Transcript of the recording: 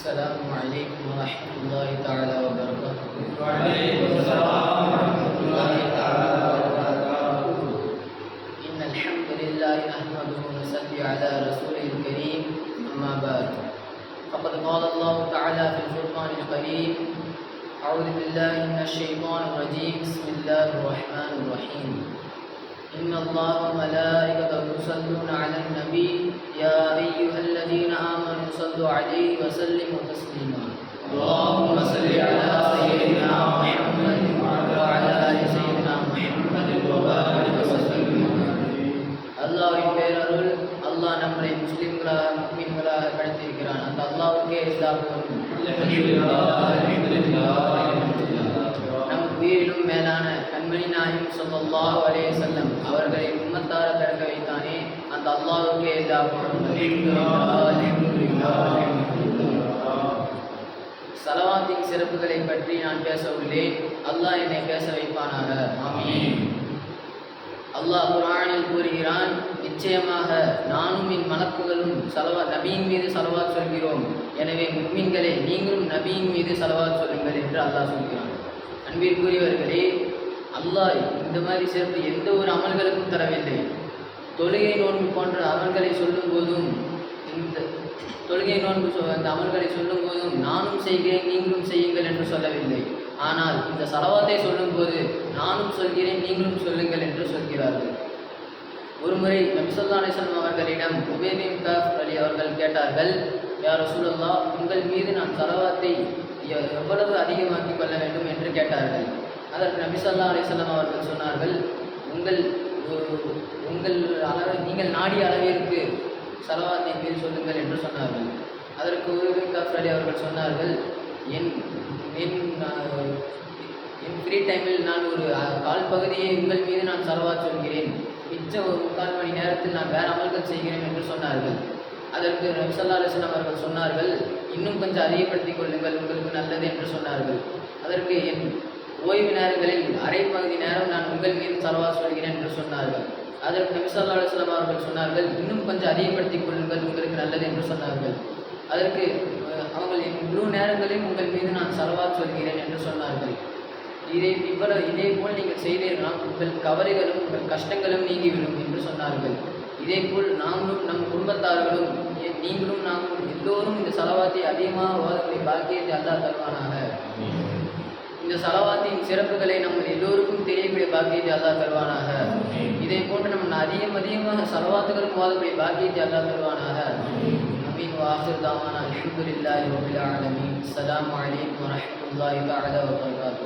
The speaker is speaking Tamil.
السلام عليكم ورحمة الله تعالى وبركاته. وعليكم السلام ورحمة الله تعالى وبركاته. إن الحمد لله نحمده ونصلي على رسوله الكريم، أما بعد فقد قال الله تعالى في الفرقان القريم: أعوذ بالله من الشيطان الرجيم، بسم الله الرحمن الرحيم. إن الله وملائكته يصلون على النبي يا أيها الذين آمنوا صلوا عليه وسلموا تسليما. اللهم صل على سيدنا محمد وعلى آل سيدنا محمد وبارك وسلم. அல்லாஹ்வின் பேரருள் அல்லாஹ் நம்மை முஸ்லிம்களாக முஃமின்களாக படைத்திருக்கிறான். அந்த அல்லாஹ்வுக்கே எல்லா புகழும். நம் உயிரிலும் மேலான கண்மணி நாயகம் ஸல்லல்லாஹு அலைஹி வஸல்லம் அவர்களை உம்மத்தார பிறக்க வைத்தானே, அந்த அல்லாஹ்வுக்கே எல்லா புகழும். ஸலவாத்தின் சிறப்புகளை பற்றி நான் பேச உள்ளேன். அல்லாஹ் என்னை பேச வைப்பானாக. ஆமீன். அல்லாஹ் குர்ஆனில் கூறுகிறான், நிச்சயமாக நானும் என் மலக்குகளும் நபியின் மீது ஸலவாத் சொல்கிறோம். எனவே முஃமின்களே, நீங்களும் நபியின் மீது ஸலவாத் சொல்லுங்கள் என்று அல்லாஹ் சொல்கிறான். அன்பிற்குரியவர்களே, அல்லாஹ் இந்த மாதிரி சிறப்பு எந்த ஒரு அமல்களுக்கும் தரவில்லை. தொழுகை நோன்பு போன்ற அமல்களை சொல்லும் போதும், இந்த தொழுகை நோன்பு அந்த அமல்களை சொல்லும் போதும் நானும் செய்கிறேன் நீங்களும் செய்யுங்கள் என்று சொல்லவில்லை. ஆனால் இந்த ஸலவாத்தை சொல்லும்போது நானும் சொல்கிறேன் நீங்களும் சொல்லுங்கள் என்று சொல்கிறார்கள். ஒருமுறை நபி ஸல்லல்லாஹு அலைஹி வஸல்லம் அவர்களிடம் உபை பின் கஅப் அவர்கள் கேட்டார்கள், யா ரசூலல்லாஹ், உங்கள் மீது நான் ஸலவாத்தை எவ்வளவு அதிகமாக்கி கொள்ள வேண்டும் என்று கேட்டார்கள். அதற்கு நபி ஸல்லல்லாஹு அலைஹி வஸல்லம் அவர்கள் சொன்னார்கள், உங்கள் அளவு நீங்கள் நாடிய அளவிற்கு ஸலவாத்தை மீது சொல்லுங்கள் என்று சொன்னார்கள். அதற்கு உபை பின் கஅப் அவர்கள் சொன்னார்கள், என் ஃப்ரீ டைமில் நான் ஒரு கால் பகுதியை உங்கள் மீது நான் ஸலவாத் சொல்கிறேன், மிச்ச ஒரு 3/4 மணி நேரத்தில் நான் வேறு அமல்கள் செய்கிறேன் என்று சொன்னார்கள். அதற்கு நபி ஸல்லல்லாஹு அலைஹி வஸல்லம் அவர்கள் சொன்னார்கள், இன்னும் கொஞ்சம் அதிகப்படுத்திக் கொள்ளுங்கள், உங்களுக்கு நல்லது என்று சொன்னார்கள். அதற்கு என் ஓய்வு நேரங்களில் அரை பகுதி நேரம் நான் உங்கள் மீது ஸலவாத் சொல்கிறேன் என்று சொன்னார்கள். அதற்கு நபி ஸல்லல்லாஹு அலைஹி வஸல்லம் அவர்கள் சொன்னார்கள், இன்னும் கொஞ்சம் அதிகப்படுத்திக் கொள்ளுங்கள், உங்களுக்கு நல்லது என்று சொன்னார்கள். அதற்கு அவங்கள் என் முழு நேரங்களையும் உங்கள் மீது நான் ஸலவாத் சொல்கிறேன் என்று சொன்னார்கள். இதே போல் நீங்கள் செய்தீர்களால் உங்கள் கவலைகளும் உங்கள் கஷ்டங்களும் நீங்கிவிடும் என்று சொன்னார்கள். இதேபோல் நாங்களும் நம் குடும்பத்தார்களும் நீங்களும் நாங்களும் எல்லோரும் இந்த ஸலவாத்தை அதிகமாக ஓதக்கூடிய பாக்கியத்தை அல்லாஹ் தருவானாக. இந்த ஸலவாத்தின் சிறப்புகளை நம்ம எல்லோருக்கும் தெரியக்கூடிய பாக்கியத்தை அல்லாஹ் தருவானாக. இதே போன்று நம்ம அதிகமாக ஸலவாத்துகளும் ஓதக்கூடிய பாக்கியத்தை அல்லாஹ் தருவானாக. آمين. وآخر دعوانا الحمد لله رب العالمين. السلام عليكم ورحمة الله تعالى وبركاته.